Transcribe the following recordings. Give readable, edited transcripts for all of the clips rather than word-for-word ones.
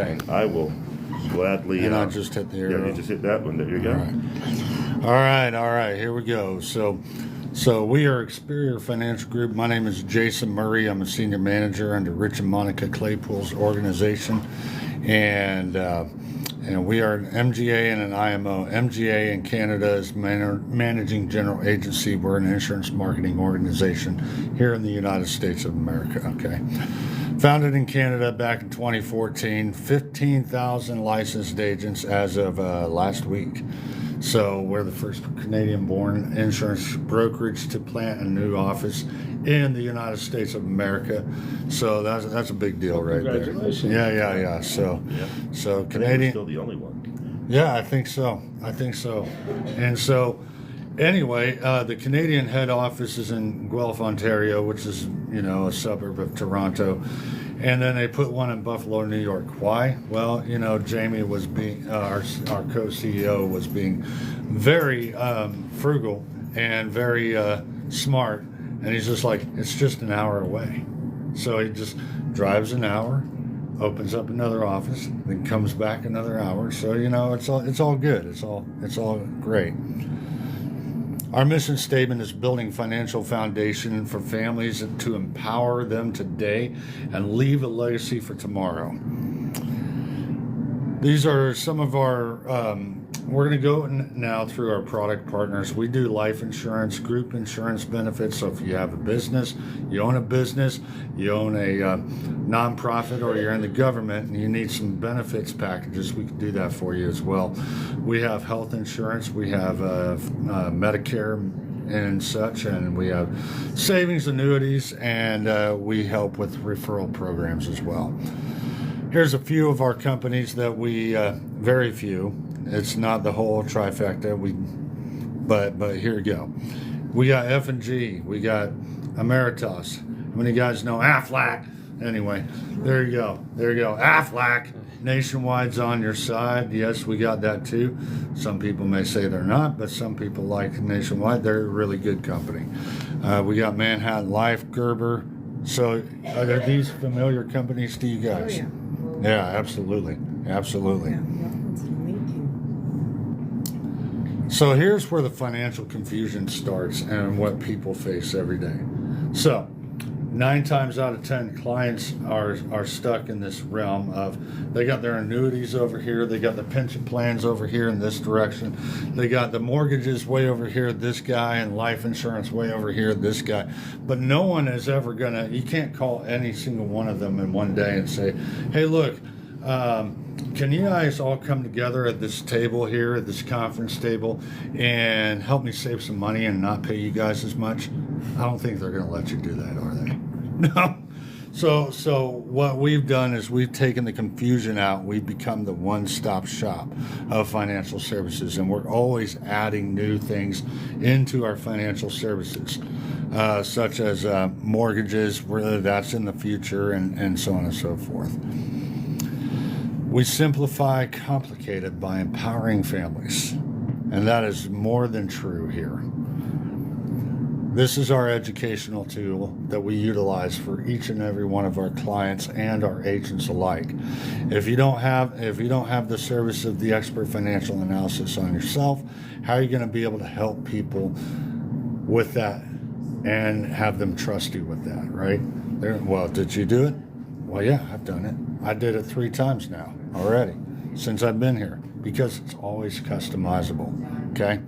Okay. I will gladly. And I just hit the arrow. Yeah, you just hit that one. There you go. All right. Here we go. So we are Experior Financial Group. My name is Jason Murray. I'm a senior manager under Rich and Monica Claypool's organization, and we are an MGA and an IMO. MGA in Canada is Managing General Agency. We're an insurance marketing organization here in the United States of America. Okay. Founded in Canada back in 2014, 15,000 licensed agents as of last week. So we're the first Canadian-born insurance brokerage to plant a new office in the United States of America. So that's a big deal right there. Congratulations. Yeah. So Canadian. Still the only one. Yeah, I think so. And so anyway, the Canadian head office is in Guelph, Ontario, which is, a suburb of Toronto. And then they put one in Buffalo, New York. Why? Well, Jamie was being, our co-CEO was being very frugal and very smart. And he's just like, it's just an hour away. So he just drives an hour, opens up another office, then comes back another hour. So, it's all good. It's all great. Our mission statement is building financial foundation for families to empower them today and leave a legacy for tomorrow. These are some of our, we're going to go now through our product partners. We do life insurance, group insurance benefits. So if you have a business, you own a business, you own a nonprofit, or you're in the government and you need some benefits packages, we can do that for you as well. We have health insurance, we have Medicare and such, and we have savings annuities, and we help with referral programs as well. Here's a few of our companies that we, very few. It's not the whole trifecta. But here we go. We got F&G. We got Emeritus. How many guys know Aflac? Anyway, there you go. Aflac. Nationwide's on your side. Yes, we got that too. Some people may say they're not, but some people like Nationwide. They're a really good company. We got Manhattan Life, Gerber. So are these familiar companies to you guys? Oh, yeah. Yeah, absolutely. So here's where the financial confusion starts and what people face every day. So 9 times out of 10 clients are stuck in this realm of, they got their annuities over here, they got the pension plans over here in this direction, they got the mortgages way over here, this guy, and life insurance way over here, this guy. But no one is ever gonna, you can't call any single one of them in one day and say, hey, look, can you guys all come together at this table here, at this conference table, and help me save some money and not pay you guys as much? I don't think they're going to let you do that, are they? No. So what we've done is we've taken the confusion out. We've become the one-stop shop of financial services, and we're always adding new things into our financial services, such as mortgages, whether that's in the future, and so on and so forth. We simplify complicated by empowering families, and that is more than true here. This is our educational tool that we utilize for each and every one of our clients and our agents alike. If you don't have the service of the expert financial analysis on yourself, how are you going to be able to help people with that and have them trust you with that, right? Well, did you do it? Well, yeah, I've done it. I did it 3 times now already since I've been here, because it's always customizable. Okay.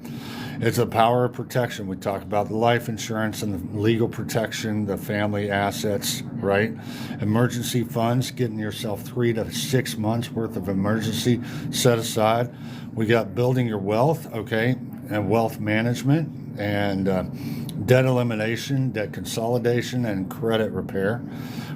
It's a power of protection. We talk about the life insurance and the legal protection, the family assets, right? Emergency funds, getting yourself 3 to 6 months worth of emergency set aside. We got building your wealth, okay, and wealth management, and debt elimination, debt consolidation, and credit repair.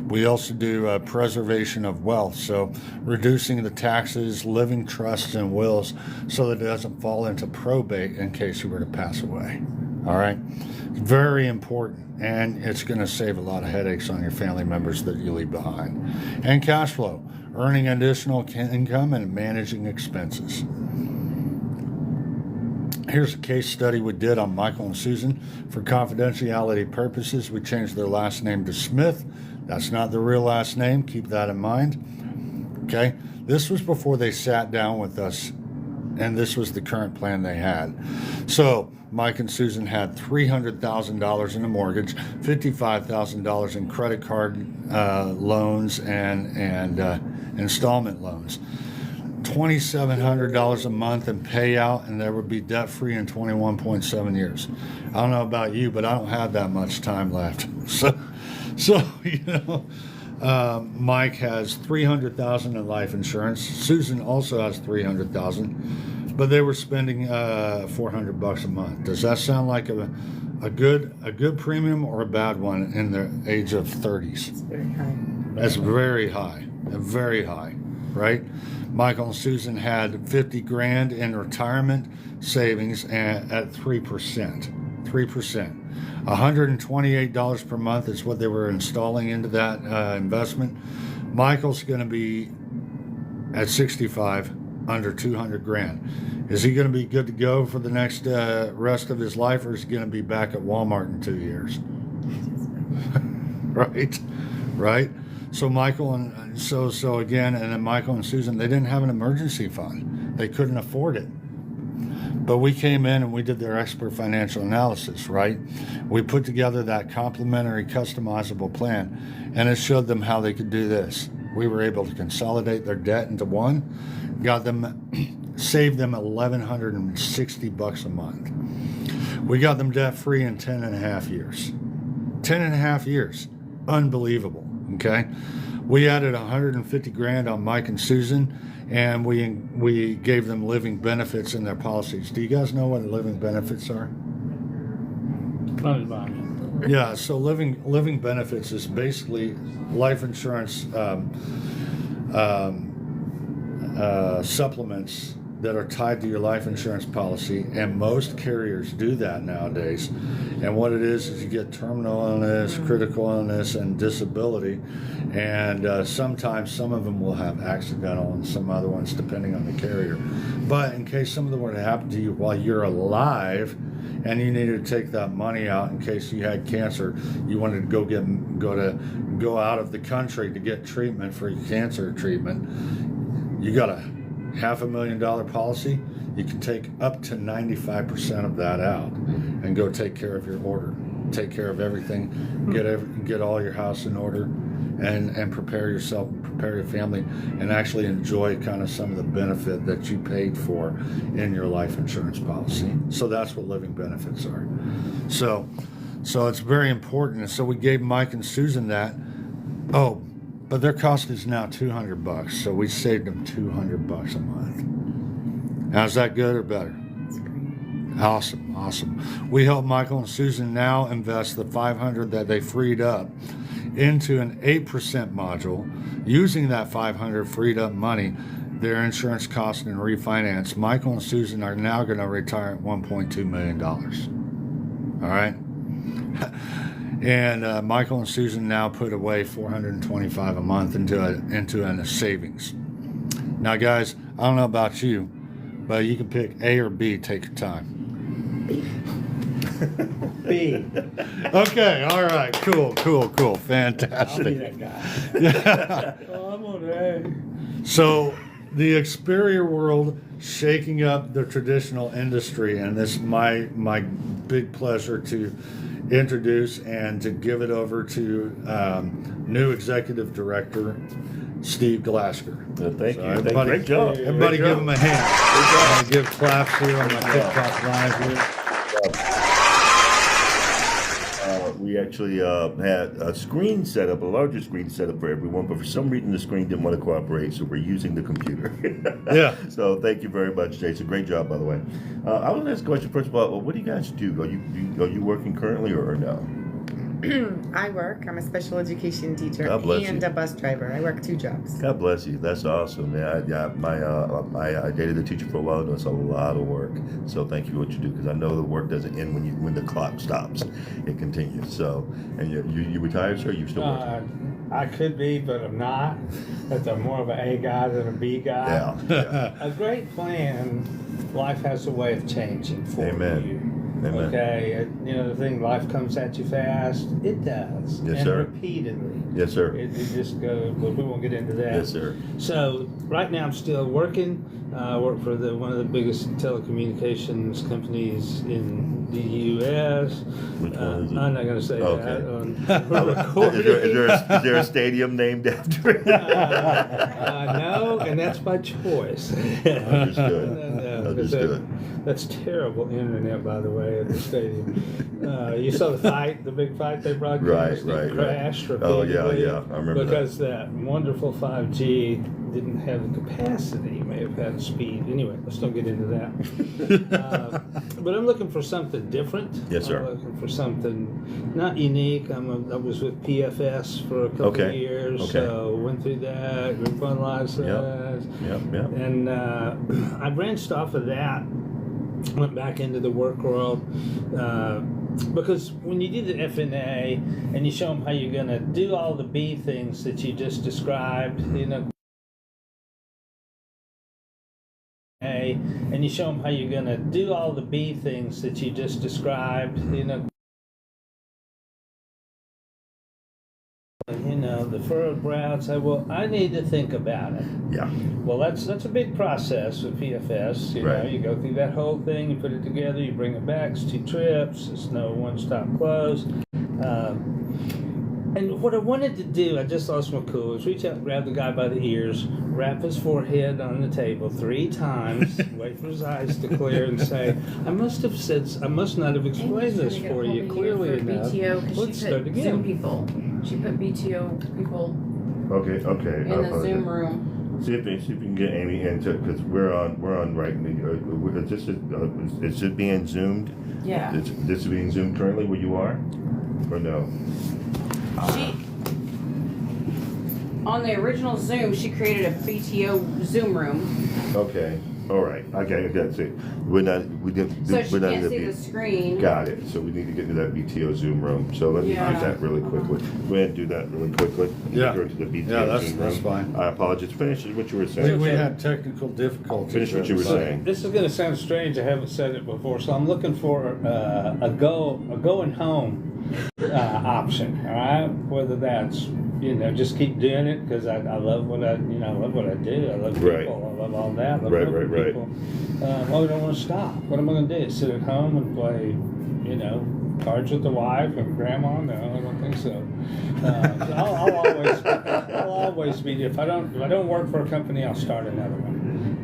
We also do preservation of wealth, so reducing the taxes, living trusts, and wills so that it doesn't fall into probate in case you were to pass away. All right? Very important, and it's going to save a lot of headaches on your family members that you leave behind. And cash flow, earning additional income and managing expenses. Here's a case study we did on Michael and Susan. For confidentiality purposes, we changed their last name to Smith. That's not the real last name. Keep that in mind. Okay. This was before they sat down with us, and this was the current plan they had. So Mike and Susan had $300,000 in a mortgage, $55,000 in credit card loans and installment loans, $2,700 a month in payout, and they would be debt free in 21.7 years. I don't know about you, but I don't have that much time left. So Mike has $300,000 in life insurance. Susan also has $300,000, but they were spending $400 a month. Does that sound like a good premium or a bad one in the age of 30s? It's very high. That's very high, right? Michael and Susan had 50 grand in retirement savings at 3%. $128 per month is what they were installing into that investment. Michael's going to be at 65, under 200 grand. Is he going to be good to go for the next rest of his life, or is he going to be back at Walmart in 2 years? Right. So Michael and so again, and then Michael and Susan, they didn't have an emergency fund. They couldn't afford it. But we came in and we did their expert financial analysis, right? We put together that complimentary customizable plan, and it showed them how they could do this. We were able to consolidate their debt into one, saved them $1,160 a month. We got them debt free in 10 and a half years. 10 and a half years. Unbelievable. Okay. We added 150 grand on Mike and Susan, and we gave them living benefits in their policies. Do you guys know what living benefits are? Yeah, so living benefits is basically life insurance supplements that are tied to your life insurance policy, and most carriers do that nowadays. And what it is you get terminal illness, critical illness, and disability, and sometimes some of them will have accidental and some other ones depending on the carrier. But in case something were to happen to you while you're alive and you needed to take that money out in case you had cancer, you wanted to go out of the country to get treatment for your cancer treatment, you got a $500,000 policy, you can take up to 95% of that out and go take care of your order, take care of everything, get all your house in order, and prepare yourself, prepare your family, and actually enjoy kind of some of the benefit that you paid for in your life insurance policy. So that's what living benefits are. So it's very important. And so we gave Mike and Susan that. Oh, but their cost is now $200, so we saved them $200 a month. Now, is that good or better? That's great. Awesome. We help Michael and Susan now invest the $500 that they freed up into an 8% module. Using that $500 freed up money, their insurance cost and refinance, Michael and Susan are now going to retire at $1.2 million. All right? And Michael and Susan now put away $425 a month into a savings. Now, guys, I don't know about you, but you can pick A or B. Take your time. B. Okay, all right, cool, I'll be fantastic. that guy. Yeah. Oh, I'm on A. So the Experior world shaking up the traditional industry, and this is my big pleasure to introduce and to give it over to new executive director Steve Glasker. Thank So you. everybody- Great job. Everybody Great give job. him a hand. I'm gonna give claps here on my TikTok live here. We actually had a screen set up, a larger screen set up for everyone, but for some reason the screen didn't want to cooperate, so we're using the computer. Yeah. So thank you very much, Jason. Great job, by the way. I want to ask a question first of all. What do you guys do? Are you working currently or no? I work. I'm a special education teacher God bless and you. a bus driver. I work 2 jobs. God bless you. That's awesome. Yeah, I dated a teacher for a while, and it's a lot of work. So thank you for what you do, because I know the work doesn't end when the clock stops. It continues. So, and you retired, sir? Or you still working? I could be, but I'm not. But I'm more of an A guy than a B guy. Yeah. A great plan. Life has a way of changing for Amen. you. Amen. Okay, you know the thing, life comes at you fast. It does. Yes, and sir. repeatedly. Yes, sir. It just goes, but we won't get into that. Yes, sir. So right now I'm still working. I work for one of the biggest telecommunications companies in the U.S. Which one is it? I'm not going to say Okay. that. We're recording. Is there a stadium named after it? No, and that's by choice. Understood. No, Understood. That's terrible internet, by the way, at the stadium. You saw the fight, the big fight they broadcast. Right. It crashed Oh, yeah, repeatedly yeah. I remember because that wonderful 5G didn't have the capacity, may have had the speed. Anyway, let's don't get into that. But I'm looking for something different. Yes, sir. I'm looking for something not unique. I was with PFS for a couple of Okay. years, Okay. so went through that, finalized that. Yep. And I branched off of that, went back into the work world, because when you do the FNA and you show them how you're going to do all the B things that you just described, you know, and you show them how you're going to do all the B things that you just described, you know, the furrowed brow, say, well, I need to think about it. Yeah. Well, that's a big process with PFS. You Right. know, you go through that whole thing, you put it together, you bring it back. It's 2 trips. It's no one-stop close. And what I wanted to do, I just lost my cool, is reach out and grab the guy by the ears, wrap his forehead on the table 3 times, wait for his eyes to clear, and say, I must not have explained this for you clearly enough. BTO, because Let's she start put again. Zoom people. She put BTO people Okay. in the Zoom room. See if you can get Amy into, because we're on right. Is it being zoomed? Yeah. This is being zoomed currently where you are, or no? She on the original Zoom, she created a BTO Zoom room, Okay. All right. Okay. That's it. We didn't. so she we're not can't in see the screen. Got it. So we need to get to that BTO Zoom room. So let me Yeah. do that really quickly. Go ahead and do that really quickly. Yeah. Go to the BTO Yeah, that's- Zoom that's room. fine. I apologize. Finish what you were We, saying. we had technical difficulties. Finish what you were but- saying. This is going to sound strange. I haven't said it before, so I'm looking for a going home option. All right, whether that's just keep doing it because I love what I love what I do. I love people. Right. I love all that. I love Right, helping right. people. I don't want to stop. What am I going to do? Sit at home and play, cards with the wife and grandma? No, I don't think so. I'll always be. If I don't work for a company, I'll start another one.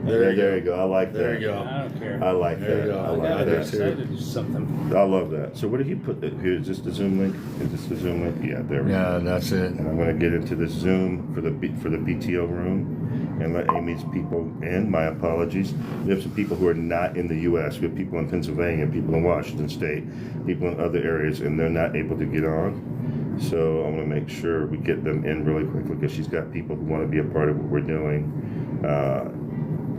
There you go. I like that. There you go. I don't care. I like There you that. go. I I like gotta that. say to do something. I love that. So what did he put here? Is this the Zoom link? Is this the Zoom link? Yeah, there we go. Yeah, that's it. And I'm going to get into the Zoom for the BTO room and let Amy's people in. My apologies. We have some people who are not in the U.S. We have people in Pennsylvania, people in Washington State, people in other areas, and they're not able to get on. So I want to make sure we get them in really quickly because she's got people who want to be a part of what we're doing,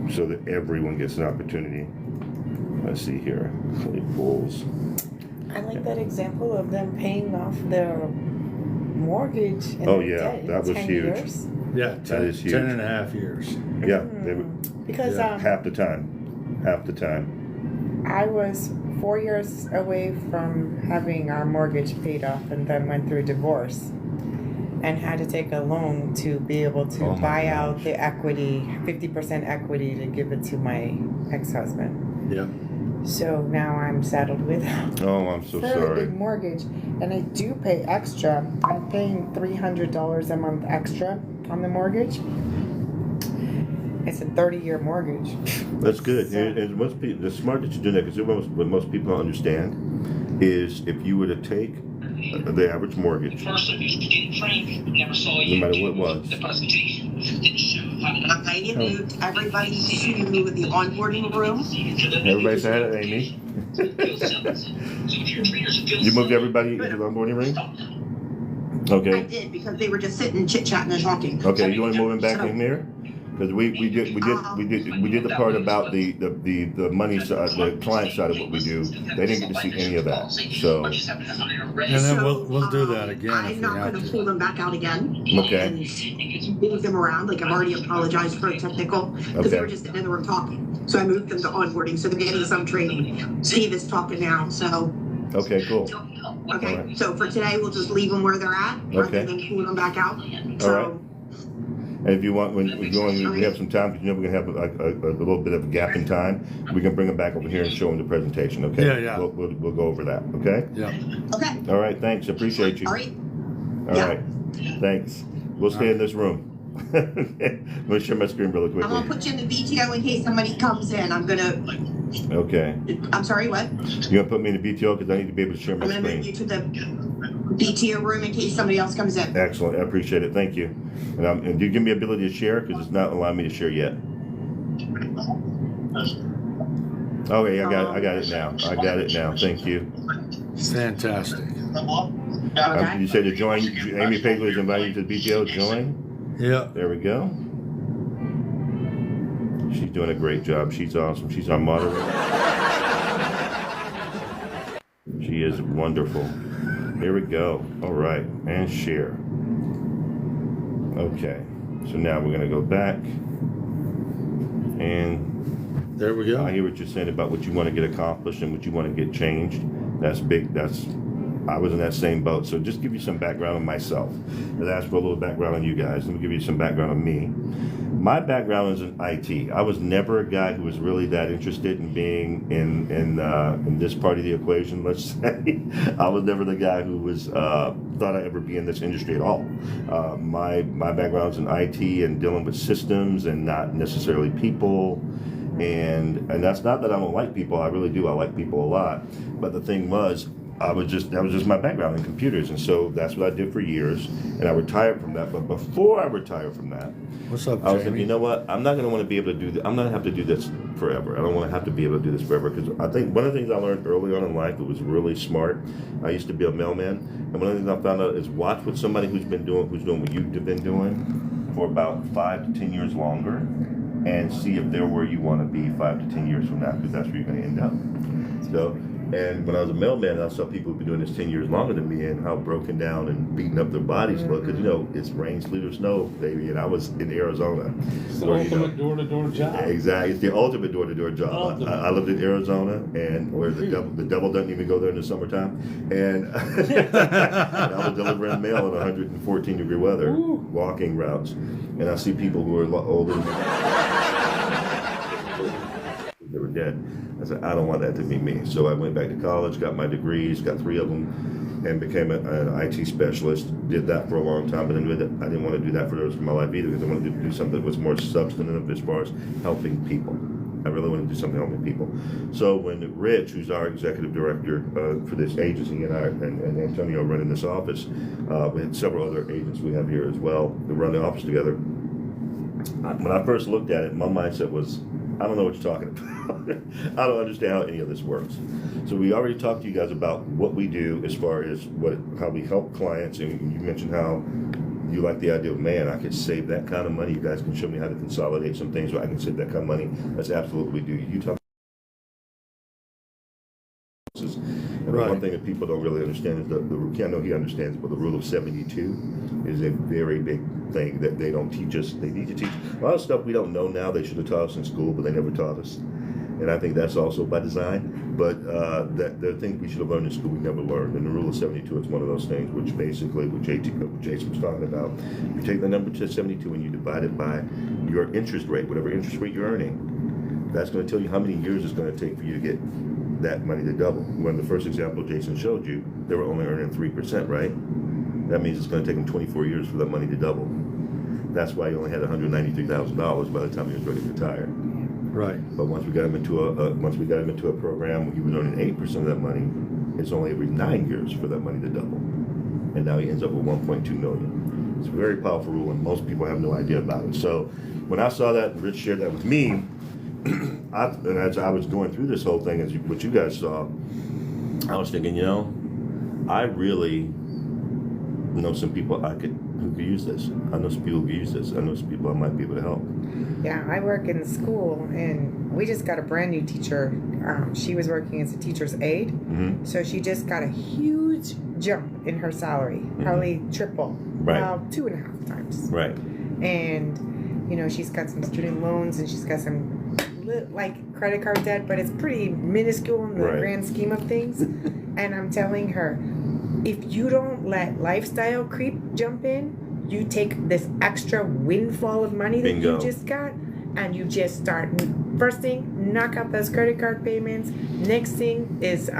so that everyone gets an opportunity. Let's see here. Clay pools. I like that example of them paying off their mortgage. And Oh, their yeah, debt in that was 10 huge. Years. Yeah, That is huge. 10 and a half years. Yeah, they were Because half the time. Half the time. I was 4 years away from having our mortgage paid off and then went through divorce and had to take a loan to be able to Oh my buy out gosh. the equity, 50% equity to give it to my ex-husband. Yep. So now I'm saddled with Oh, I'm so very sorry. big mortgage, and I do pay extra. I'm paying $300 a month extra on the mortgage. It's a 30-year mortgage. That's good. So- And most people, it's smart that you do that because what most people don't understand is if you were to take the average mortgage, First, if you getting Frank, never saw you. no matter what it was, The presentation didn't show how to. I moved everybody to the onboarding room. everybody said it, Amy. You moved everybody into the onboarding ring? I Okay. did because they were just sitting chit chatting and talking. Okay, you want to move them back in here? Because we did the part about the money side, the client side of what we do. They didn't get to see any of that. So And then we'll do that again if I'm we not have going to to. pull them back out again. Okay. And move them around. Like I've already apologized for a technical because they Okay. were just in the room talking. So I moved them to onboarding. So they're getting some training. Steve is talking now. So Okay, cool. okay. Alright. So for today, we'll just leave them where they're at rather Okay. than pull them back out. So Alright. And if you want, we have some time, because we're gonna have a little bit of a gap in time. We can bring them back over here and show them the presentation. Okay. Yeah, yeah. We'll go over that. Okay. Yeah. okay. All right. Thanks. Appreciate you. All right. All Yeah. right. Thanks. We'll stay in this room. Okay. I'm gonna share my screen really I'm gonna quickly. put you in the BTO in case somebody comes in. Okay. I'm sorry, what? You're gonna put me in the BTO because I need to be able to share my I'm gonna move you screen. to the BTO room in case somebody else comes in. Excellent. I appreciate it. Thank you. And do you give me ability to share? Because it's not allowing me to share yet. Okay, I got it now. I got it now. Thank you. Fantastic. Okay. You say to join, Amy Paisley is inviting you to the BTO. Join. Yeah. There we go. She's doing a great job. She's awesome. She's our moderator. She is wonderful. Here we go. All right. And share. Okay. So now we're going to go back. And There we I go. hear what you're saying about what you want to get accomplished and what you want to get changed. That's big. I was in that same boat. So just give you some background on myself. And ask for a little background on you guys. Let me give you some background on me. My background is in IT. I was never a guy who was really that interested in being in this part of the equation. Let's say I was never the guy who was thought I'd ever be in this industry at all. My background's in IT and dealing with systems and not necessarily people. And that's not that I don't like people. I really do. I like people a lot. But the thing was, that was just my background in computers, and so that's what I did for years. And I retired from that. But before I retired from that, What's up, I was thinking, Jamie? you know what? I'm not going to want to be able to do this. I'm not going to have to do this forever. I don't want to have to be able to do this forever, because I think one of the things I learned early on in life that was really smart. I used to be a mailman, and one of the things I found out is watch what somebody who's doing what you've been doing for about 5 to 10 years longer, and see if they're where you want to be 5 to 10 years from now, because that's where you're going to end up. So. And when I was a mailman, I saw people who've been doing this 10 years longer than me, and how broken down and beaten up their bodies look. Because, it's rain, sleet, or snow, baby. And I was in Arizona. It's the where, ultimate door-to-door job. Exactly. It's the ultimate door-to-door job. Ultimate. I lived in Arizona, and where the devil doesn't even go there in the summertime. And, and I was delivering mail in 114-degree weather, walking routes. And I see people who are older than they were dead. I said, I don't want that to be me. So I went back to college, got my degrees, got 3 of them, and became an IT specialist. Did that for a long time, but then I didn't want to do that for the rest of my life either, because I wanted to do something that was more substantive as far as helping people. I really wanted to do something helping people. So when Rich, who's our executive director for this agency, and Antonio running this office, we had several other agents we have here as well that run the office together. When I first looked at it, my mindset was, I don't know what you're talking about. I don't understand how any of this works. So we already talked to you guys about what we do as far as how we help clients, and you mentioned how you like the idea of, man, I could save that kind of money. You guys can show me how to consolidate some things where I can save that kind of money. That's absolutely what we do. You talk. And Right. One thing that people don't really understand is I know he understands, but the rule of 72 is a very big thing that they don't teach us. They need to teach a lot of stuff we don't know now. They should have taught us in school, but they never taught us. And I think that's also by design. But that there are things we should have learned in school we never learned. And the rule of 72 is one of those things, which basically, what Jason was talking about, you take the number to 72 and you divide it by your interest rate, whatever interest rate you're earning. That's going to tell you how many years it's going to take for you to get that money to double. When the first example Jason showed you, they were only earning 3%, right? That means it's going to take them 24 years for that money to double. That's why he only had $193,000 by the time he was ready to retire. Right. But once we got him into a program where he was earning 8% of that money, it's only every 9 years for that money to double. And now he ends up with 1.2 million. It's a very powerful rule, and most people have no idea about it. So when I saw that, and Rich shared that with me, and as I was going through this whole thing, what you guys saw, I was thinking, I really know some people I could who could use this. I know some people who could use this. I know some people I might be able to help. Yeah, I work in school, and we just got a brand new teacher. She was working as a teacher's aide, so she just got a huge jump in her salary, probably triple, Right. well, 2.5 times. Right. And you know, she's got some student loans, and she's got some like credit card debt, but it's pretty minuscule in the Right. grand scheme of things. And I'm telling her, if you don't let lifestyle creep jump in, you take this extra windfall of money that Bingo. you just got, and you just start. First thing, knock out those credit card payments. Next thing is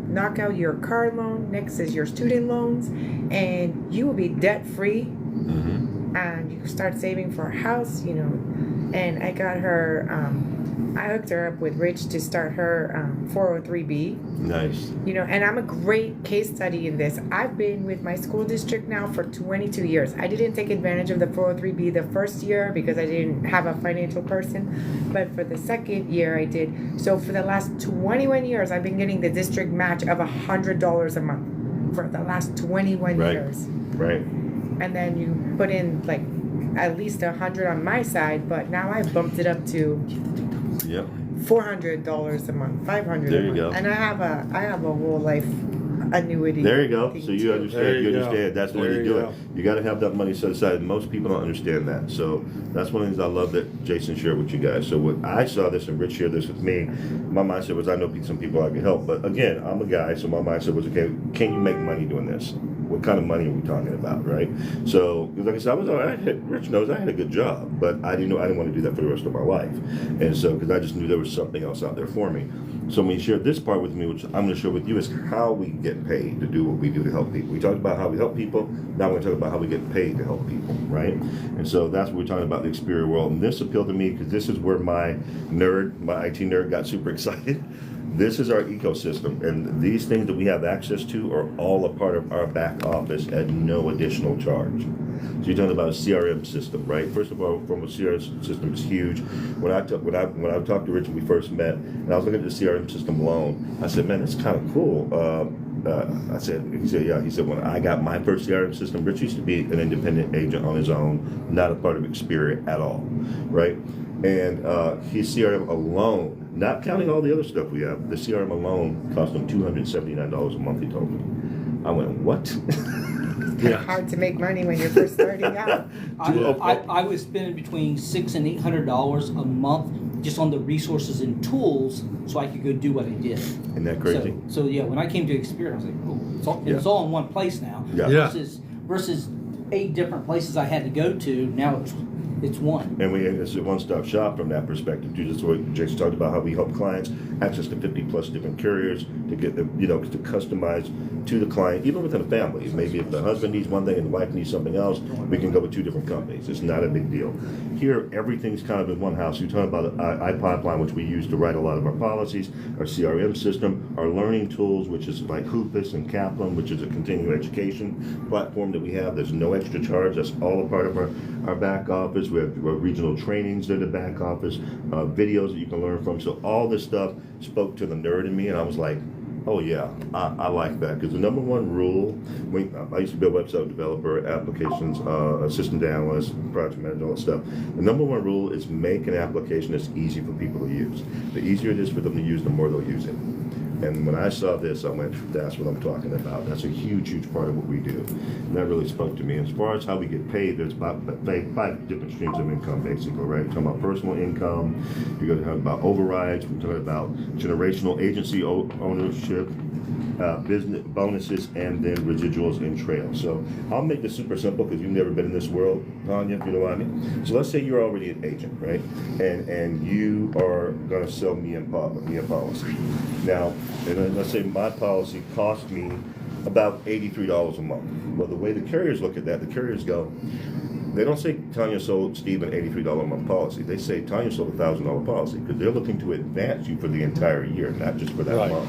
knock out your car loan. Next is your student loans, and you will be debt free. And you start saving for a house, you know. And I got her. I hooked her up with Rich to start her 403B. Nice. You know, and I'm a great case study in this. I've been with my school district now for 22 years. I didn't take advantage of the 403B the first year because I didn't have a financial person, but for the second year I did. So for the last 21 years, I've been getting the district match of $100 a month for the last 21 Right. years. Right. And then you put in like at least 100 on my side, but now I've bumped it up to Yep. $400 a month, $500 There a you month. go. And I have a whole life annuity. There you go. thing So you too. understand. There You you go. understand. That's why There you you do it. go. You got to have that money set aside. Most people don't understand that. So that's one of the things I love that Jason shared with you guys. So when I saw this and Rich shared this with me, my mindset was I know some people I can help. But again, I'm a guy, so my mindset was, okay, can you make money doing this? What kind of money are we talking about, right? So, 'cause like I said, Rich knows I had a good job, but I didn't want to do that for the rest of my life. And so, because I just knew there was something else out there for me. So when he shared this part with me, which I'm going to share with you, is how we get paid to do what we do to help people. We talked about how we help people. Now we're going to talk about how we get paid to help people, right? And so that's what we're talking about, the Experior world. And this appealed to me because this is where my IT nerd got super excited. This is our ecosystem, and these things that we have access to are all a part of our back office at no additional charge. So you're talking about a CRM system, right? First of all, from a CRM system is huge. When I talked to Rich when we first met, and I was looking at the CRM system alone, I said, man, that's kind of cool. He said, yeah. He said, when I got my first CRM system, Rich used to be an independent agent on his own, not a part of Experior at all, right? And his CRM alone, not counting all the other stuff we have, the CRM alone cost him $279 a month, he told me. I went, what? Yeah. Hard to make money when you're first starting out. I was spending between $600 and $800 a month just on the resources and tools so I could go do what I did. Isn't that crazy? So yeah, when I came to Experior, I was like, oh, it's all in one place now. Yeah. Yeah. Versus 8 different places I had to go to. Now it's one. And it's a one-stop shop from that perspective too. That's what Jason talked about, how we help clients access to 50 plus different carriers to get them, to customize to the client, even within a family. Maybe if the husband needs one thing and the wife needs something else, we can go with 2 different companies. It's not a big deal. Here, everything's kind of in one house. You're talking about iPipeline, which we use to write a lot of our policies, our CRM system, our learning tools, which is like Hoopus and Kaplan, which is a continuing education platform that we have. There's no extra charge. That's all a part of our back office. We have regional trainings in the back office, videos that you can learn from. So all this stuff spoke to the nerd in me, and I was like, oh yeah, I like that. Because the number one rule, I used to be a website developer, applications, assistant analyst, project manager, all that stuff. The number one rule is make an application that's easy for people to use. The easier it is for them to use, the more they'll use it. And when I saw this, I went, that's what I'm talking about. That's a huge, huge part of what we do. And that really spoke to me. As far as how we get paid, there's about 5 different streams of income, basically, right? We're talking about personal income. You're going to talk about overrides. We're talking about generational agency ownership, business bonuses, and then residuals and trails. So I'll make this super simple because you've never been in this world, Tanya, if you know what I mean. So let's say you're already an agent, right? And you are going to sell me a policy. Now, and then let's say my policy cost me about $83 a month. Well, the way the carriers look at that, the carriers go, they don't say Tanya sold Steve an $83 a month policy. They say Tanya sold a $1,000 policy because they're looking to advance you for the entire year, not just for that Right. month.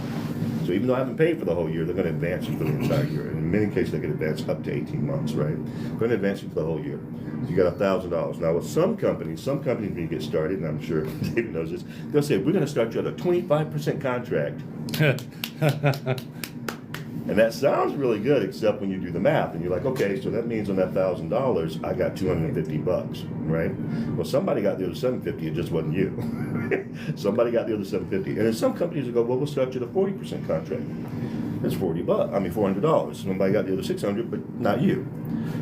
So even though I haven't paid for the whole year, they're going to advance you for the entire year. And in many cases, they can advance up to 18 months, right? They're going to advance you for the whole year. So you got $1,000. Now with some companies when you get started, and I'm sure David knows this, they'll say, we're going to start you at a 25% contract. And that sounds really good, except when you do the math and you're like, okay, so that means on that $1,000, I got $250, right? Well, somebody got the other $750. It just wasn't you. Somebody got the other $750. And then some companies will go, well, we'll start you at a 40% contract. That's $400. Somebody got the other $600, but not you.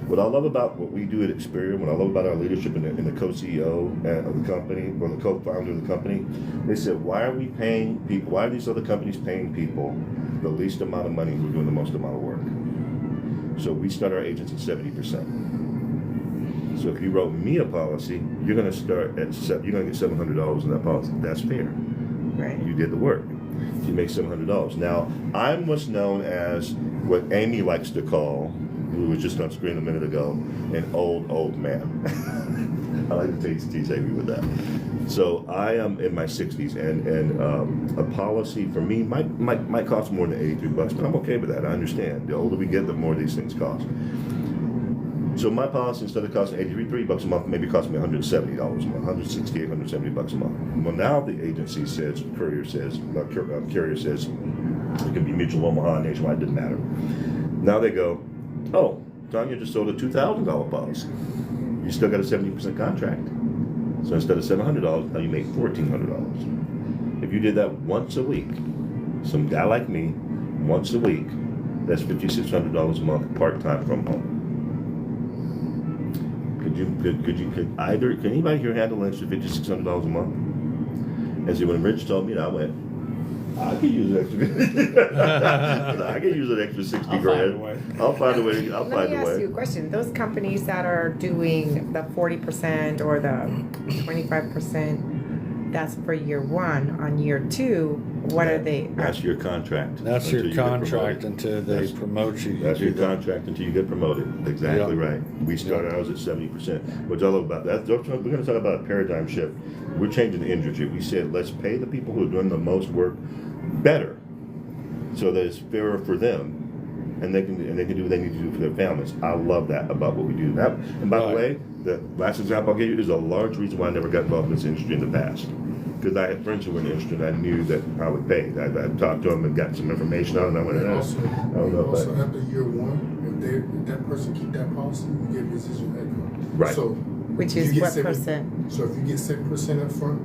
What I love about what we do at Experior, what I love about our leadership and the co-CEO of the company, or the co-founder of the company, they said, why are we paying people, why are these other companies paying people the least amount of money who are doing the most amount of work? So we start our agents at 70%. So if you wrote me a policy, you're going to start at, you're going to get $700 in that policy. That's fair. Right. You did the work. So you make $700. Now, I'm what's known as what Amy likes to call, who was just on screen a minute ago, an old man. I like to tease Amy with that. So I am in my 60s, and a policy for me might cost more than $83, but I'm okay with that. I understand. The older we get, the more these things cost. So my policy, instead of costing $83 a month, maybe cost me $170 a month, $168, $170 a month. Well, now the agency says, carrier says, it can be Mutual Omaha, Nationwide, didn't matter. Now they go, oh, Tanya just sold a $2,000 policy. You still got a 70% contract. So instead of $700, now you make $1,400. If you did that once a week, some guy like me, once a week, that's $5,600 a month part-time from home. Could anybody here handle an extra $5,600 a month? And see, when Rich told me that, I went, I could use an extra. I could use an extra 60 grand. I'll find a way. I'll Let find me a ask way. you a question. Those companies that are doing the 40% or the 25%, that's for year one. On year two, what are they? That's your contract. That's until your you get contract promoted. until they That's- promote you. That's You your do that. contract until you get promoted. Exactly Yeah. right. We start ours at 70%. Which I love about that. We're going to talk about a paradigm shift. We're changing the industry. We said let's pay the people who are doing the most work better, so that it's fairer for them, and they can do what they need to do for their families. I love that about what we do. That, and by the Right. way, the last example I'll give you is a large reason why I never got involved in this industry in the past. Because I had friends who were in the industry and I knew that I would pay. I talked to them and got some information out, and I went, And I also, don't know, also but after year one, if that person keep that policy, you get residual income. Right. So Which you is get what 7 percent? So if you get 7% up front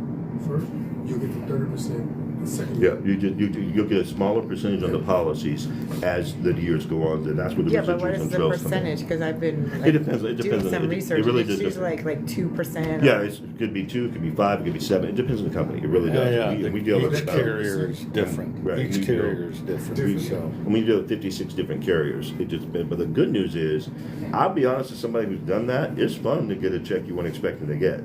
first, you'll get the 30% the second yeah, year. you'll get a smaller percentage on the policies as the years go on, and that's where the Yeah, but what residuals is the themselves come in. percentage? Because I've been It depends. It depends doing on some it. research. It really and it's does usually depend. like 2%. Yeah, it could be 2, it could be 5, it could be 7. It depends on the company. It really does. Yeah. We deal with Each about- carrier is different. Right. Each We carrier is different. Different. So. And we deal with 56 different carriers. It just but the good news is, I'll be honest with somebody who's done that. It's fun to get a check you weren't expecting to get.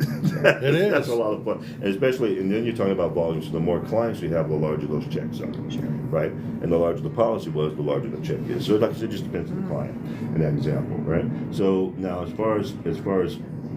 It is. That's a lot of fun, and especially. And then you're talking about volume. So the more clients you have, the larger those checks are. Sure. Right. And the larger the policy was, the larger the check is. So like I said, it just depends on the client in that example. Right. So now as far as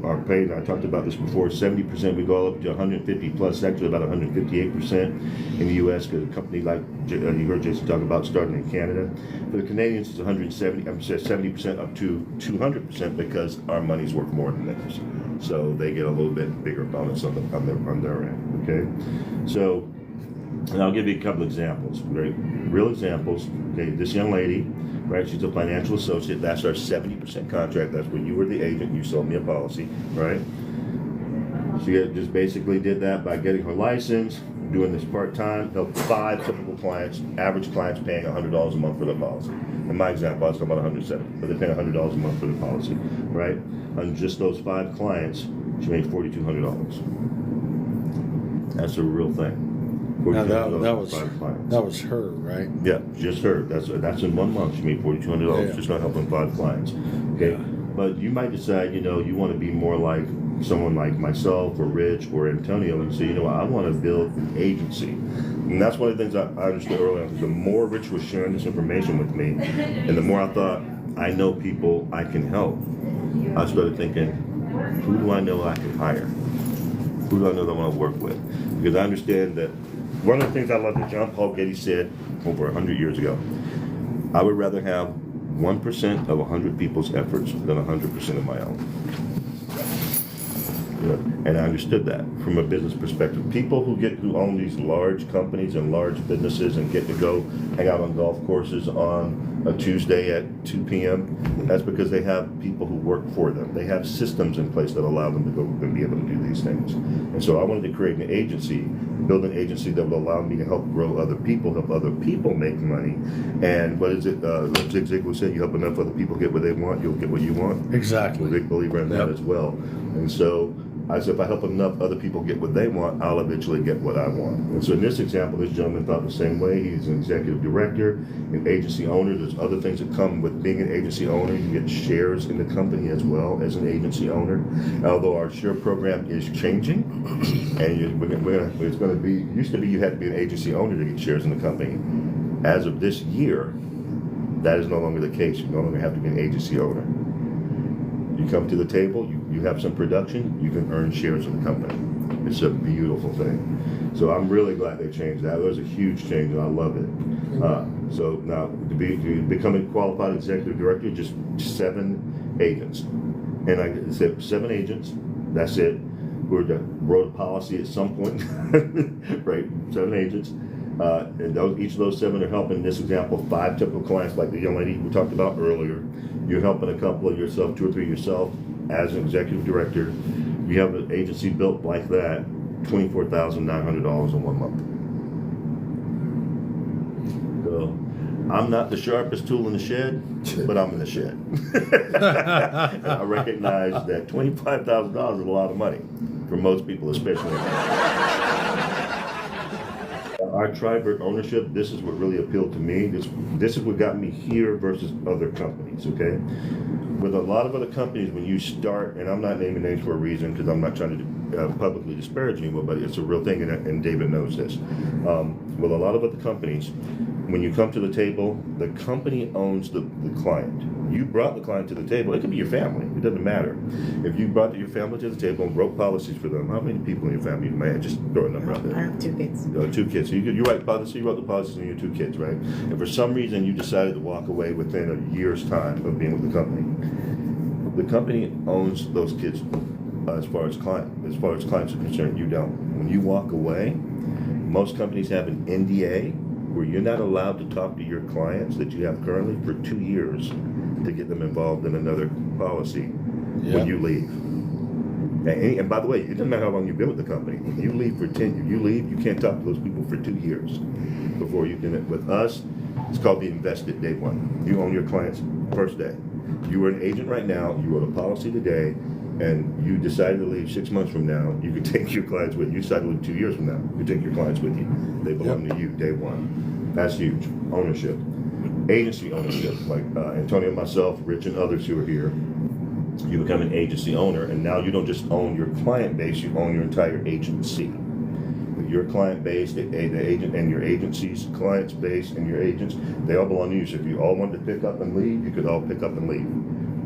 our pay, and I talked about this before, 70%, we go up to 150 plus, actually about 158% in the U.S. because a company like you heard Jason talk about starting in Canada. For the Canadians, it's 70% up to 200% because our money's worth more than theirs. So they get a little bit bigger bonus on their end. Okay, so. And I'll give you a couple examples, right? Real examples. Okay, this young lady, right? She's a financial associate. That's our 70% contract. That's when you were the agent. You sold me a policy, right? She just basically did that by getting her license, doing this part-time, helped 5 typical clients, average clients paying $100 a month for their policy. In my example, I was talking about 170, but they're paying $100 a month for the policy, right? On just those 5 clients, she made $4,200. That's a real thing. Now $4,200 that was her, right? Yeah, just her. That's in 1 month. She made $4,200 Yeah. just not helping 5 clients. Okay, Yeah. but you might decide, you want to be more like someone like myself or Rich or Antonio, and say, I want to build an agency. And that's one of the things I understood early on. Because the more Rich was sharing this information with me, and the more I thought, I know people I can help, I started thinking, who do I know I can hire? Who do I know that I want to work with? Because I understand that one of the things I love that John Paul Getty said over 100 years ago, I would rather have 1% of 100 people's efforts than 100% of my own. And I understood that from a business perspective. People who own these large companies and large businesses and get to go hang out on golf courses on a Tuesday at 2 p.m., that's because they have people who work for them. They have systems in place that allow them to go and be able to do these things. And so I wanted to create an agency, build an agency that would allow me to help grow other people, help other people make money. And what is it? Zig Ziglar said, you help enough other people get what they want, you'll get what you want. Exactly. I'm a big believer in that as well. And so I said, if I help enough other people get what they want, I'll eventually get what I want. And so in this example, this gentleman thought the same way. He's an executive director, an agency owner. There's other things that come with being an agency owner. You get shares in the company as well as an agency owner. Although our share program is changing, and it's going to be, it used to be you had to be an agency owner to get shares in the company. As of this year, that is no longer the case. You no longer have to be an agency owner. You come to the table, you have some production, you can earn shares in the company. It's a beautiful thing. So I'm really glad they changed that. It was a huge change, and I love it. So now, to become a qualified executive director, just 7 agents. And I said 7 agents, that's it. We wrote a policy at some point, right? 7 agents. And each of those 7 are helping, in this example, 5 typical clients like the young lady we talked about earlier. You're helping a couple of yourself, 2 or 3 yourself as an executive director. You have an agency built like that, $24,900 in 1 month. So I'm not the sharpest tool in the shed, but I'm in the shed. And I recognize that $25,000 is a lot of money for most people, especially. Our tri-bird ownership, this is what really appealed to me. This is what got me here versus other companies, okay? With a lot of other companies, when you start, and I'm not naming names for a reason because I'm not trying to publicly disparage anyone, but it's a real thing, and David knows this. With a lot of other companies, when you come to the table, the company owns the client. You brought the client to the table. It could be your family. It doesn't matter. If you brought your family to the table and wrote policies for them, how many people in your family you may have? Just throw a number out there. I have 2 kids. 2 kids. So you write policy. You wrote the policies on your 2 kids, right? And for some reason, you decided to walk away within a year's time of being with the company. The company owns those kids as far as clients are concerned. You don't. When you walk away, most companies have an NDA where you're not allowed to talk to your clients that you have currently for 2 years to get them involved in another policy when you leave. And by the way, it doesn't matter how long you've been with the company. When you leave for 10 years, you can't talk to those people for 2 years before you can. With us, it's called the invested day one. You own your clients first day. You are an agent right now, you wrote a policy today, and you decided to leave 6 months from now, you can take your clients with you. You decided to leave 2 years from now, you can take your clients with you. They belong to you, day one. That's huge. Ownership. Agency ownership, like Antonio, myself, Rich, and others who are here. You become an agency owner, and now you don't just own your client base, you own your entire agency. With your client base, the agent and your agency's clients base and your agents, they all belong to you. So if you all wanted to pick up and leave, you could all pick up and leave.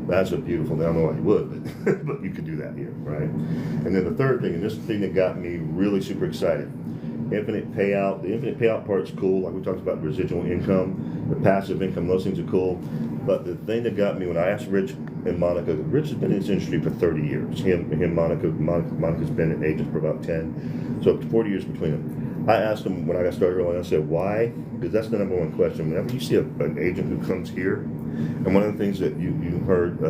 That's a beautiful thing. I don't know why you would, but you could do that here, right? And then the third thing, and this is the thing that got me really super excited, infinite payout. The infinite payout part's cool, like we talked about residual income, the passive income, those things are cool. But the thing that got me when I asked Rich and Monica, Rich has been in this industry for 30 years. Monica's been an agent for about 10, so 40 years between them. I asked him when I got started early, I said, why? Because that's the number one question. Whenever you see an agent who comes here, and one of the things that you heard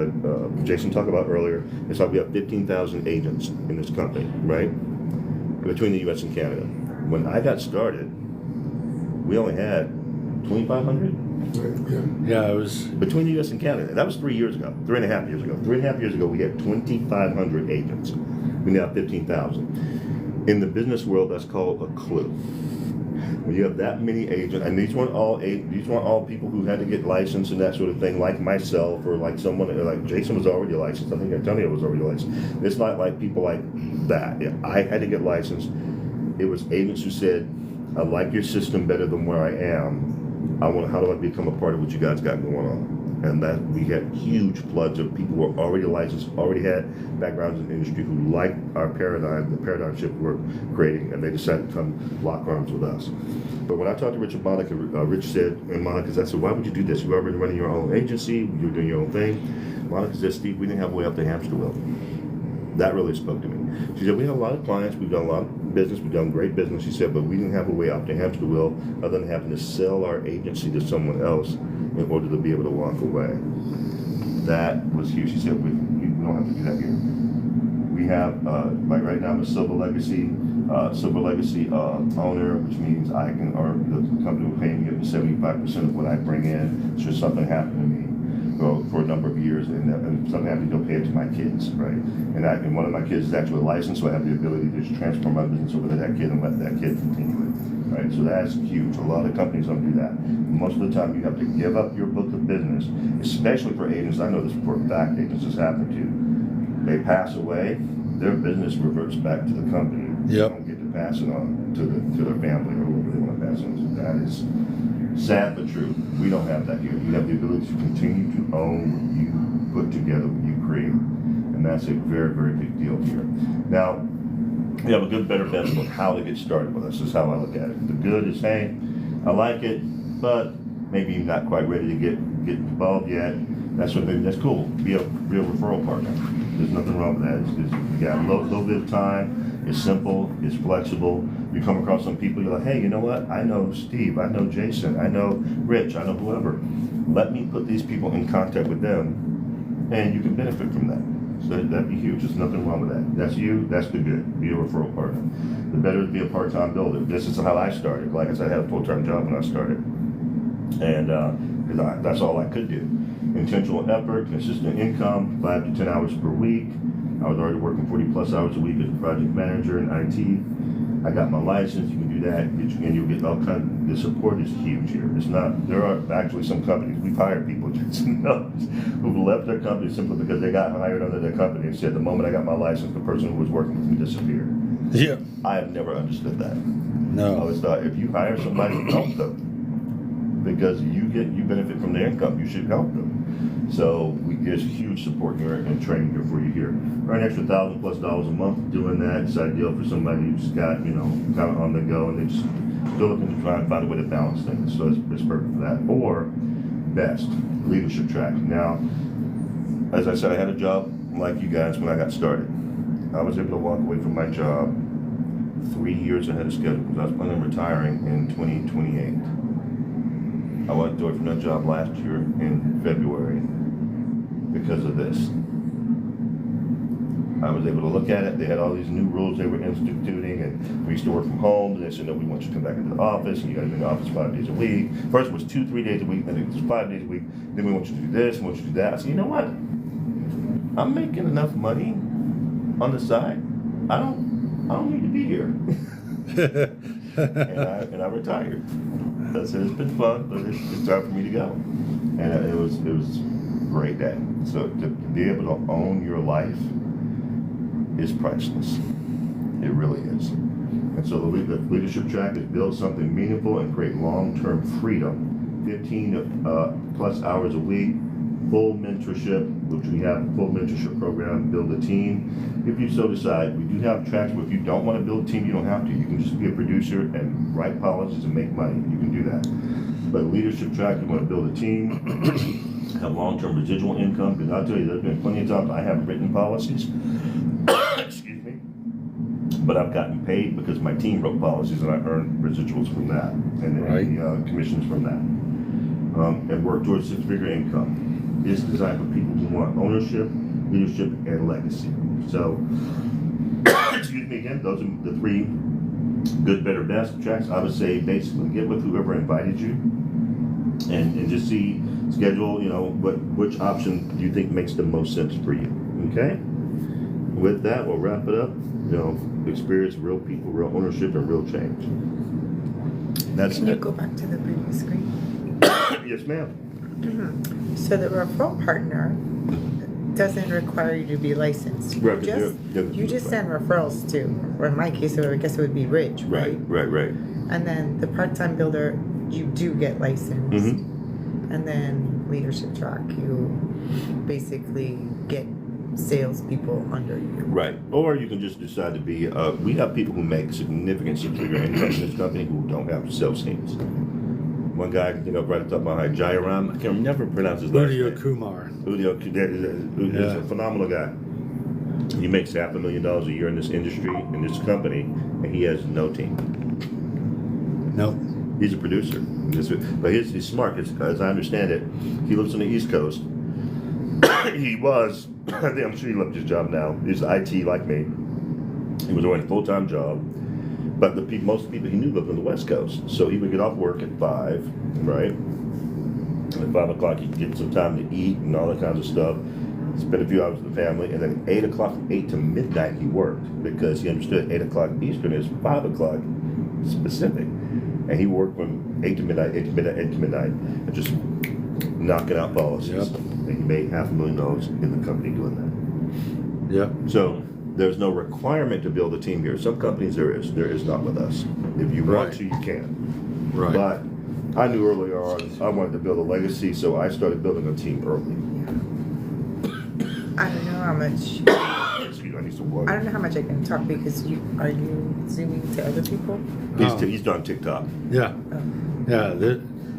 Jason talk about earlier is how we have 15,000 agents in this company, right? Between the U.S. and Canada. When I got started, we only had 2,500. Yeah, it was between the U.S. and Canada. That was 3 years ago, 3.5 years ago. 3.5 years ago, we had 2,500 agents. We now have 15,000. In the business world, that's called a clue. When you have that many agents, and these weren't all people who had to get licensed and that sort of thing, like myself or like someone like Jason was already licensed. I think Antonio was already licensed. It's not like people like that. I had to get licensed. It was agents who said, "I like your system better than where I am. How do I become a part of what you guys got going on?" And that we had huge floods of people who were already licensed, already had backgrounds in the industry who liked our paradigm, the paradigm shift we're creating, and they decided to come lock arms with us. But when I talked to Rich and Monica, Rich said, and Monica said, "Why would you do this? You're already running your own agency, you're doing your own thing." Monica said, "Steve, we didn't have a way up the hamster wheel. that really spoke to me. She said, we have a lot of clients, we've done a lot of business, we've done great business. She said, but we didn't have a way off the hamster wheel other than having to sell our agency to someone else in order to be able to walk away. That was huge. She said, we don't have to do that here. We have, like right now, I'm a Silver Legacy owner, which means I can, or the company will pay me up to 75% of what I bring in should something happen to me. Well, for a number of years, and if something happens, they'll pay it to my kids, right? And one of my kids is actually licensed, so I have the ability to just transfer my business over to that kid and let that kid continue it, right? So that's huge. A lot of companies don't do that. Most of the time, you have to give up your book of business, especially for agents. I know this for a fact, agents this happen to. They pass away, their business reverts back to the company. Yep. They don't get to pass it on to their family or whoever they want to pass it on. So that is sad but true. We don't have that here. You have the ability to continue to own what you put together, what you create. And that's a very, very big deal here. Now, we have a good, better, best on how to get started with us. This is how I look at it. The good is, hey, I like it, but maybe you're not quite ready to get involved yet. That's cool. Be a real referral partner. There's nothing wrong with that. You got a little bit of time. It's simple. It's flexible. You come across some people, you're like, hey, you know what? I know Steve. I know Jason. I know Rich. I know whoever. Let me put these people in contact with them, and you can benefit from that. So that'd be huge. There's nothing wrong with that. That's you. That's the good. Be a referral partner. The better to be a part-time builder. This is how I started. Like I said, I had a full-time job when I started, and that's all I could do. Intentional effort, consistent income, 5 to 10 hours per week. I was already working 40 plus hours a week as a project manager in IT. I got my license. You can do that, and you'll get all kinds. The support is huge here. It's not. There are actually some companies we've hired people who've left their company simply because they got hired under their company and said the moment I got my license, the person who was working with me disappeared. Yeah. I have never understood that. I No. always thought if you hire somebody, help them because you benefit from their income. You should help them. So there's huge support here and training here for you here. Earn an extra $1,000+ a month doing that. It's ideal for somebody who's got, kind of on the go and they just still looking to try and find a way to balance things. So it's perfect for that. Or best, leadership track. Now, as I said, I had a job like you guys when I got started. I was able to walk away from my job 3 years ahead of schedule because I was planning on retiring in 2028. I walked away from that job last year in February because of this. I was able to look at it. They had all these new rules they were instituting, and we used to work from home. And they said, no, we want you to come back into the office, and you got to be in the office 5 days a week. First it was 2-3 days a week, then it was 5 days a week. Then we want you to do this, and we want you to do that. I said, you know what? I'm making enough money on the side. I don't need to be here. and I retired. I said it's been fun, but it's time for me to go. And it was a great day. So to be able to own your life is priceless. It really is. And so the leadership track is build something meaningful and create long-term freedom. 15 plus hours a week, full mentorship, which we have a full mentorship program, build a team. If you so decide, we do have tracks where if you don't want to build a team, you don't have to. You can just be a producer and write policies and make money. You can do that. But leadership track, you want to build a team, have long-term residual income, because I'll tell you, there's been plenty of times I haven't written policies, excuse me, but I've gotten paid because my team wrote policies and I earned residuals from that and commissions from that. And work towards 6-figure income. It's designed for people who want ownership, leadership, and legacy. So, excuse me again, those are the 3 good, better, best tracks. I would say basically get with whoever invited you and just see, schedule, which option do you think makes the most sense for you, okay? With that, we'll wrap it up. Experience real people, real ownership, and real change. That's Can you it. go back to the previous screen? Yes, ma'am. Mm-hmm. So the referral partner doesn't require you to be licensed. Right, You just send referrals to, or in my case, I guess it would be Rich, right? Right. And then the part-time builder, you do get licensed. Mm-hmm. And then leadership track, you basically get salespeople under you. Right. Or you can just decide to be, we have people who make significant 6-figure income in this company who don't have sales teams. One guy I can think of right at the top of my head, Jairam, I can never pronounce his last name. Kumar. Udio is a phenomenal guy. He makes $500,000 a year in this industry, in this company, and he has no team. Nope. He's a producer. But he's smart. As I understand it, he lives on the East Coast. He was, I'm sure he left his job now. He's IT like me. He was doing a full-time job. But most people he knew lived on the West Coast. So he would get off work at 5, right? And at 5 o'clock, he'd get some time to eat and all that kinds of stuff. Spend a few hours with the family. And then 8 o'clock, from 8 to midnight, he worked. Because he understood 8 o'clock Eastern is 5 o'clock Pacific. And he worked from 8 to midnight, 8 to midnight, 8 to midnight. And just knocking out policies. Yep. And he made $500,000 in the company doing that. Yep. So there's no requirement to build a team here. Some companies there is. There is not with us. If you want Right. to, you can. Right. But I knew early on I wanted to build a legacy, so I started building a team early. I don't know how much. Excuse me, I need some water. I don't know how much I can talk because are you zooming to other people? He's done TikTok. Yeah. Oh. Yeah.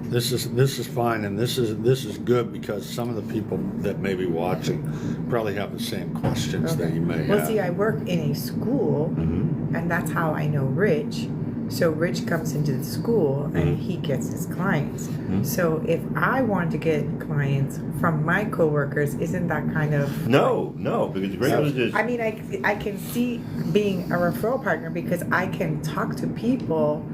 This is fine, and this is good because some of the people that may be watching probably have the same questions that you may Well, have. see, I work in a school, and that's how I know Rich. So Rich comes into the school and he gets his clients. So if I want to get clients from my coworkers, isn't that kind of No, because the great news is I mean, I can see being a referral partner because I can talk to people,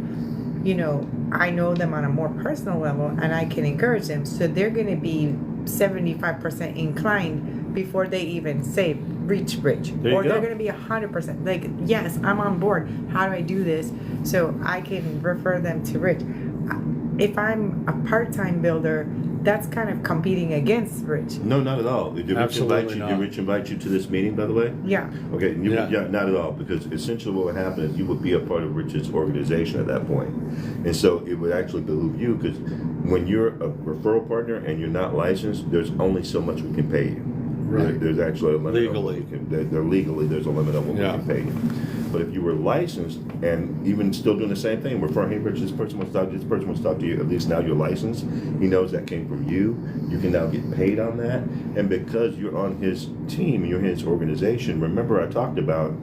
you know, I know them on a more personal level and I can encourage them. So they're going to be 75% inclined before they even say reach Rich. There you Or go. they're going to be 100% like, yes, I'm on board. How do I do this? So I can refer them to Rich. If I'm a part-time builder, that's kind of competing against Rich. no, not at all. Did Rich Absolutely invite you? not. Did Rich invite you to this meeting, by the way? Yeah. Okay, Yeah. not at all, because essentially what would happen is you would be a part of Rich's organization at that point. And so it would actually behoove you, because when you're a referral partner and you're not licensed, there's only so much we can pay you. Right. There's actually a limit. Legally. Legally, there's a limit on what Yeah. we can pay you. But if you were licensed and even still doing the same thing, referring, hey, Rich, this person wants to talk to you, at least now you're licensed. He knows that came from you. You can now get paid on that. And because you're on his team and you're in his organization, remember I talked about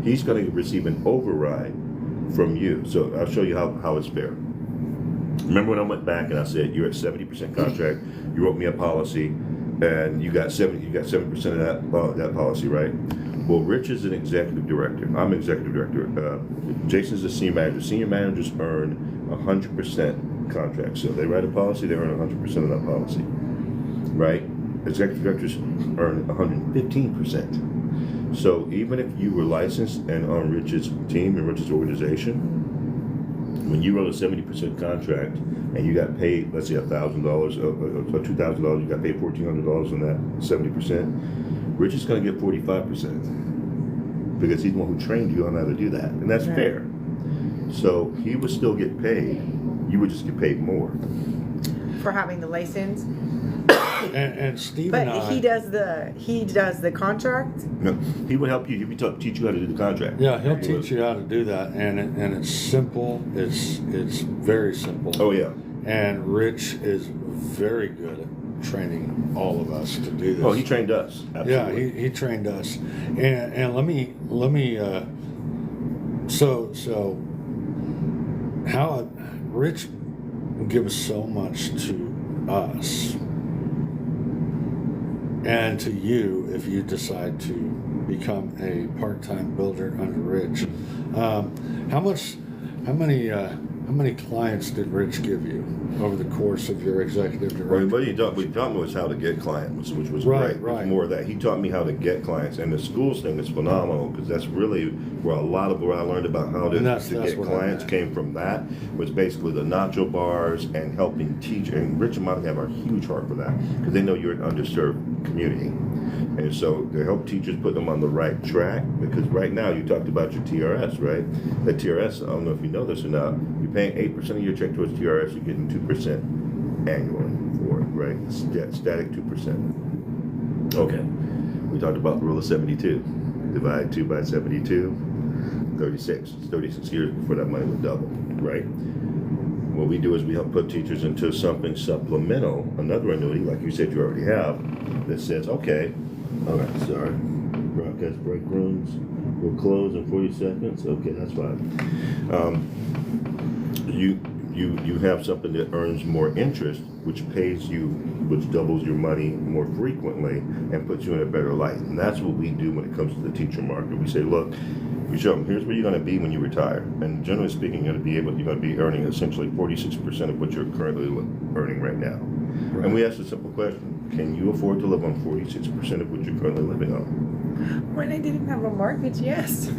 he's going to receive an override from you. So I'll show you how it's fair. Remember when I went back and I said you're at 70% contract, you wrote me a policy, and you got 7% of that policy, right? Well, Rich is an executive director. I'm executive director. Jason's the senior manager. Senior managers earn 100% contract. So they write a policy, they earn 100% of that policy, right? Executive directors earn 115%. So even if you were licensed and on Rich's team and Rich's organization, when you wrote a 70% contract and you got paid, let's say $1,000 or $2,000, you got paid $1,400 on that 70%, Rich is going to get 45% because he's the one who trained you on how to do that, and that's Right. fair. So he would still get paid. You would just get paid more. For having the license. And Steve But and I, he does the contract. No, he would help you. He would teach you how to do the contract. yeah, he'll teach you how to do that, and it's simple. It's very simple. Oh yeah. And Rich is very good at training all of us to do this. Oh, he trained us. Absolutely. Yeah, he trained us, and let me so how Rich gives so much to us and to you if you decide to become a part-time builder under Rich. How many clients did Rich give you over the course of your executive Well, director? what he taught me was how to get clients, which was Right, great. right. It was more of that. He taught me how to get clients, and the schools thing is phenomenal because that's really where a lot of what I learned about how to And that's get what I clients meant. came from. That was basically the nacho bars and helping teach. And Rich and Monica have a huge heart for that because they know you're an underserved community. And so they help teachers put them on the right track because right now you talked about your TRS, right? The TRS, I don't know if you know this or not, you're paying 8% of your check towards TRS, you're getting 2% annually for it, right? Static 2%. Okay, we talked about the rule of 72. Divide 2 by 72, 36. It's 36 years before that money would double, right? What we do is we help put teachers into something supplemental, another annuity, like you said you already have, that says, okay, sorry, right. broadcast break rooms will close in 40 seconds. Okay, that's fine. You have something that earns more interest, which pays you, which doubles your money more frequently and puts you in a better light. And that's what we do when it comes to the teacher market. We say, look, we show them, here's where you're going to be when you retire. And generally speaking, you're going to be earning essentially 46% of what you're currently earning right now. Right. And we ask a simple question: can you afford to live on 46% of what you're currently living on? When I didn't have a mortgage, yes.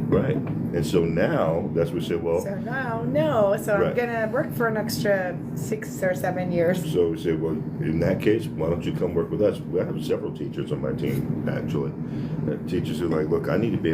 Right. And so now, that's what we said, well... So now, no. So right. I'm going to work for an extra 6 or 7 years. So we said, well, in that case, why don't you come work with us? We have several teachers on my team, actually. Teachers who are like, look, I need to be